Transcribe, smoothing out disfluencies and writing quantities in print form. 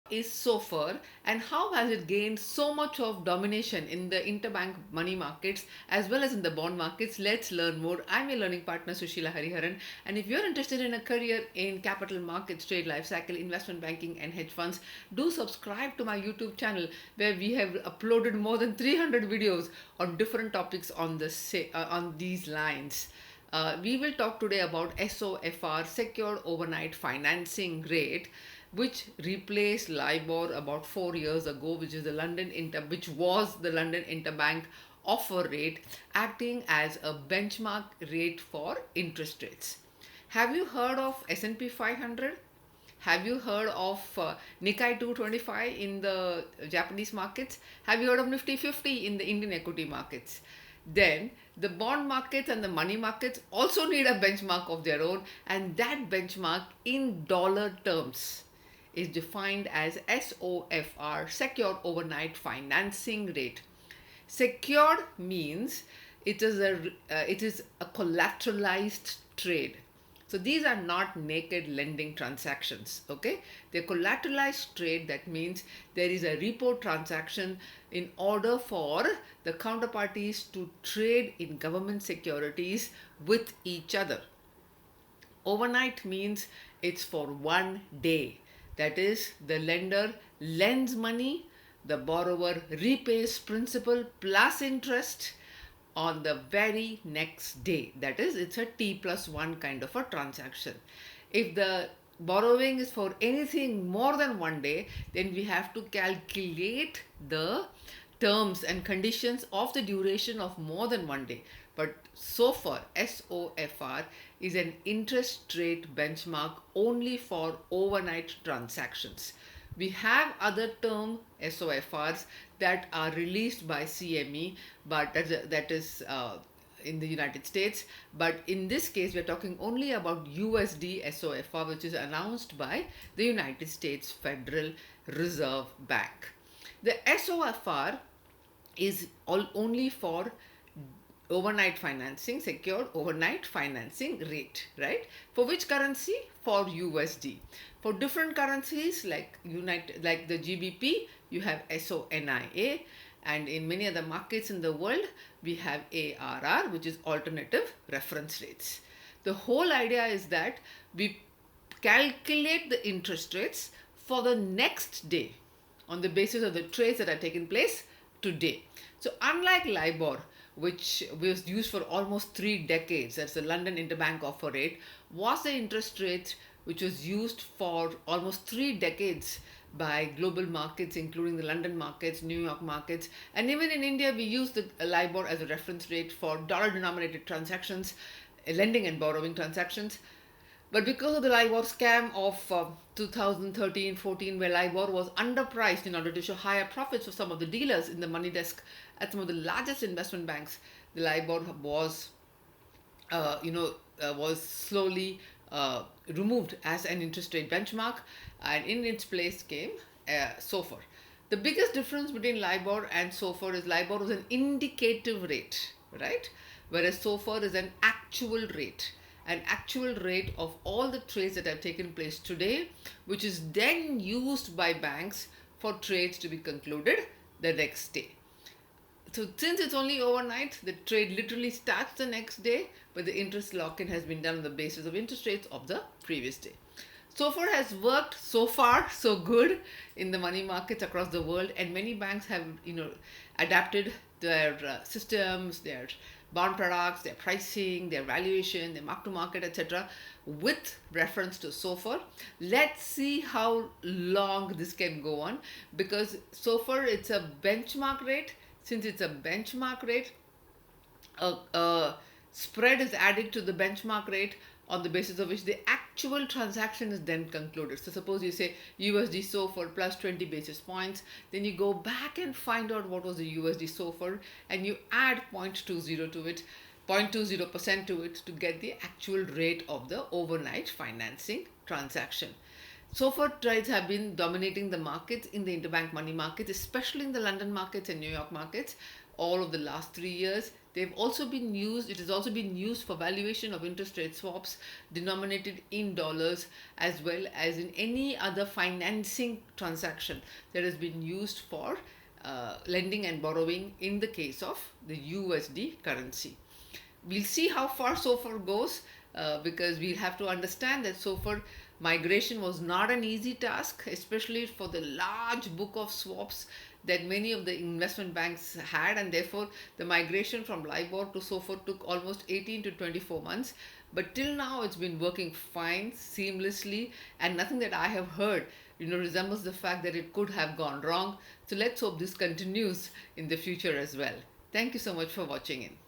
Is Sofr, and how has it gained so much of domination in the interbank money markets as well as in the bond markets? Let's learn more. I'm your learning partner Sushila Hariharan, and if you're interested in a career in capital markets, trade life cycle, investment banking, and hedge funds, do subscribe to my YouTube channel where we have uploaded more than 300 videos on different topics on on these lines. We will talk today about SOFR, Secured Overnight Financing Rate, which replaced LIBOR about 4 years ago, which was the London Interbank offer rate, acting as a benchmark rate for interest rates. Have you heard of S&P 500? Have you heard of Nikkei 225 in the Japanese markets? Have you heard of Nifty 50 in the Indian equity markets? Then the bond markets and the money markets also need a benchmark of their own, and that benchmark in dollar terms is defined as SOFR, Secured Overnight Financing Rate. Secured means it is a collateralized trade. So these are not naked lending transactions, okay? They're collateralized trade. That means there is a repo transaction in order for the counterparties to trade in government securities with each other. Overnight means it's for 1 day. That is, the lender lends money, the borrower repays principal plus interest on the very next day. That is, it's a T+1 kind of a transaction. If the borrowing is for anything more than 1 day, then we have to calculate the terms and conditions of the duration of more than 1 day. But SOFR, SOFR, is an interest rate benchmark only for overnight transactions. We have other term SOFRs that are released by CME, but that is in the United States. But in this case, we are talking only about USD SOFR, which is announced by the United States Federal Reserve Bank. The SOFR is only for overnight financing, secured overnight financing rate, right? For which currency? For USD. For different currencies like the GBP, you have SONIA, and in many other markets in the world, we have ARR, which is alternative reference rates. The whole idea is that we calculate the interest rates for the next day on the basis of the trades that are taking place today. So unlike LIBOR, which was used for almost 3 decades, that's the London Interbank offer rate, was the interest rate which was used for almost 3 decades by global markets, including the London markets, New York markets, and even in India, we use the LIBOR as a reference rate for dollar-denominated transactions, lending and borrowing transactions. But because of the LIBOR scam of 2013-14, where LIBOR was underpriced in order to show higher profits for some of the dealers in the money desk at some of the largest investment banks, the LIBOR was slowly removed as an interest rate benchmark, and in its place came Sofr. The biggest difference between LIBOR and Sofr is LIBOR is an indicative rate, right? Whereas Sofr is an actual rate of all the trades that have taken place today, which is then used by banks for trades to be concluded the next day. So since it's only overnight, the trade literally starts the next day, but the interest lock-in has been done on the basis of interest rates of the previous day. Sofr has worked so far so good in the money markets across the world, and many banks have adapted their systems, their bond products, their pricing, their valuation, their mark to market, etc., with reference to Sofr. Let's see how long this can go on, because Sofr, it's a benchmark rate. Since it's a benchmark rate, a spread is added to the benchmark rate on the basis of which the actual transaction is then concluded. So suppose you say USD SOFR plus 20 basis points, then you go back and find out what was the USD SOFR, and you add 0.20 to it, 0.20% to it, to get the actual rate of the overnight financing transaction. Sofr trades have been dominating the markets in the interbank money markets, especially in the London markets and New York markets, all of the last 3 years. They've also been used, it has also been used for valuation of interest rate swaps denominated in dollars, as well as in any other financing transaction that has been used for lending and borrowing in the case of the USD currency. We'll see how far Sofr goes, because we'll have to understand that Sofr migration was not an easy task, especially for the large book of swaps that many of the investment banks had, and therefore the migration from LIBOR to Sofr took almost 18 to 24 months. But till now, it's been working fine, seamlessly, and nothing that I have heard resembles the fact that it could have gone wrong. So let's hope this continues in the future as well. Thank you so much for watching in.